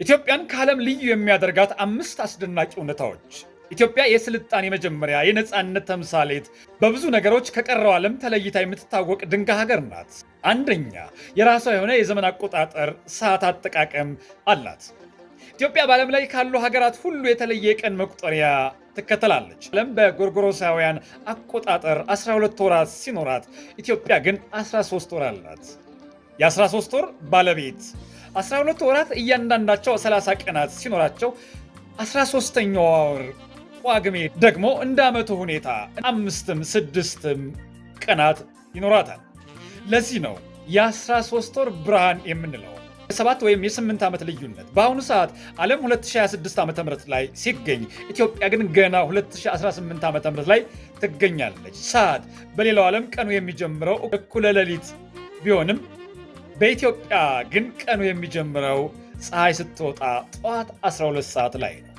ኢትዮጵያን ከዓለም ልዩ የሚያደርጋት 5 አስደናቂ እውነታዎች። ኢትዮጵያ የስልጣኔ መጀመሪያ፣ የነፃነት ተምሳሌት፣ በብዙ ነገሮች ከቀረው ዓለም ተለይታ የምትታወቅ ድንቅ ሀገር ናት። አንደኛ፣ የራሷ የሆነ የዘመን አቆጣጠር ሰዓት አጠቃቀም አላት። ኢትዮጵያ በዓለም ላይ ካሉ ሀገራት ሁሉ የተለየ የቀን መቁጠሪያ ትከተላለች። ዓለም በጎርጎሮሳውያን አቆጣጠር 12 ወራት ሲኖራት፣ ኢትዮጵያ ግን 13 ወር አላት። የ13 ወር ባለቤት 12 ወራት እያንዳንዳቸው 30 ቀናት ሲኖራቸው 13ኛው ወር ጳጉሜ ደግሞ እንደ ዓመቱ ሁኔታ 5ም 6ም ቀናት ይኖራታል። ለዚህ ነው የ13 ወር ብርሃን የምንለው። የ7 ወይም የ8 ዓመት ልዩነት። በአሁኑ ሰዓት ዓለም 2026 ዓ.ም ላይ ሲገኝ ኢትዮጵያ ግን ገና 2018 ዓ.ም ላይ ትገኛለች። ሰዓት በሌላው ዓለም ቀኑ የሚጀምረው እኩለ ሌሊት ቢሆንም በኢትዮጵያ ግን ቀኑ የሚጀምረው ፀሐይ ስትወጣ ጠዋት 12 ሰዓት ላይ ነው።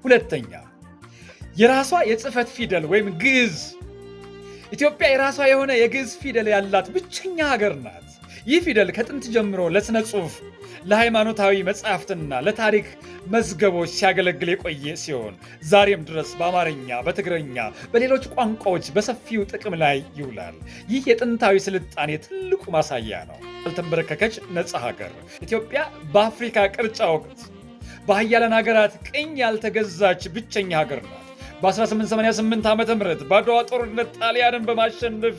ሁለተኛ፣ የራሷ የጽሕፈት ፊደል ወይም ግዕዝ። ኢትዮጵያ የራሷ የሆነ የግዕዝ ፊደል ያላት ብቸኛ ሀገር ናት። ይህ ፊደል ከጥንት ጀምሮ ለሥነ ጽሑፍ፣ ለሃይማኖታዊ መጻሕፍትና ለታሪክ መዝገቦች ሲያገለግል የቆየ ሲሆን ዛሬም ድረስ በአማርኛ፣ በትግረኛ፣ በሌሎች ቋንቋዎች በሰፊው ጥቅም ላይ ይውላል። ይህ የጥንታዊ ስልጣኔ ትልቁ ማሳያ ነው። ያልተንበረከከች ነፃ ሀገር ኢትዮጵያ በአፍሪካ ቅርጫ ወቅት በሀያላን ሀገራት ቅኝ ያልተገዛች ብቸኛ ሀገር ናት። በ1888 ዓ.ም በአድዋ ጦርነት ጣሊያንን በማሸነፍ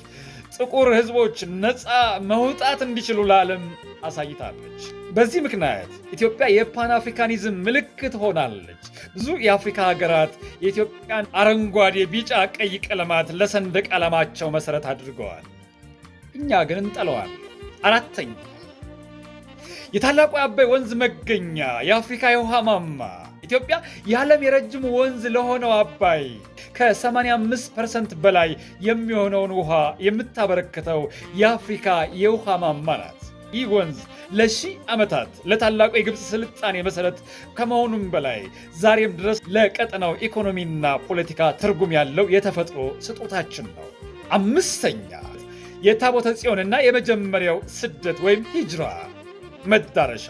ጥቁር ሕዝቦች ነፃ መውጣት እንዲችሉ ለዓለም አሳይታለች። በዚህ ምክንያት ኢትዮጵያ የፓን አፍሪካኒዝም ምልክት ሆናለች። ብዙ የአፍሪካ ሀገራት የኢትዮጵያን አረንጓዴ፣ ቢጫ፣ ቀይ ቀለማት ለሰንደቅ ዓላማቸው መሰረት አድርገዋል። እኛ ግን እንጠለዋለን። አራተኛ፣ የታላቁ የአባይ ወንዝ መገኛ፣ የአፍሪካ የውሃ ማማ። ኢትዮጵያ የዓለም የረጅሙ ወንዝ ለሆነው አባይ ከ85% በላይ የሚሆነውን ውሃ የምታበረክተው የአፍሪካ የውሃ ማማ ናት። ይህ ወንዝ ለሺህ ዓመታት ለታላቁ የግብፅ ስልጣኔ መሰረት ከመሆኑም በላይ ዛሬም ድረስ ለቀጠናው ኢኮኖሚና ፖለቲካ ትርጉም ያለው የተፈጥሮ ስጦታችን ነው። አምስተኛ፣ የታቦተ ጽዮንና የመጀመሪያው ስደት ወይም ሂጅራ መዳረሻ።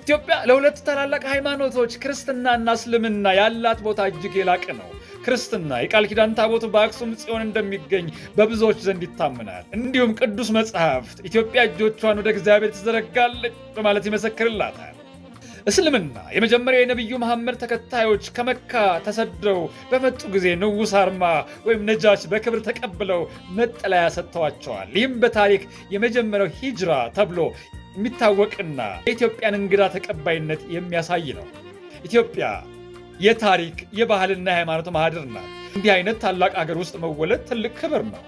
ኢትዮጵያ ለሁለት ታላላቅ ሃይማኖቶች ክርስትናና እስልምና ያላት ቦታ እጅግ የላቀ ነው። ክርስትና የቃል ኪዳን ታቦቱ በአክሱም ጽዮን እንደሚገኝ በብዙዎች ዘንድ ይታመናል። እንዲሁም ቅዱስ መጽሐፍት ኢትዮጵያ እጆቿን ወደ እግዚአብሔር ትዘረጋለች በማለት ይመሰክርላታል። እስልምና የመጀመሪያው የነቢዩ መሐመድ ተከታዮች ከመካ ተሰደው በመጡ ጊዜ ንጉሥ አርማ ወይም ነጃሽ በክብር ተቀብለው መጠለያ ሰጥተዋቸዋል። ይህም በታሪክ የመጀመሪያው ሂጅራ ተብሎ የሚታወቅና የኢትዮጵያን እንግዳ ተቀባይነት የሚያሳይ ነው። ኢትዮጵያ የታሪክ የባህልና የሃይማኖት ማህደር ናት። እንዲህ አይነት ታላቅ አገር ውስጥ መወለድ ትልቅ ክብር ነው።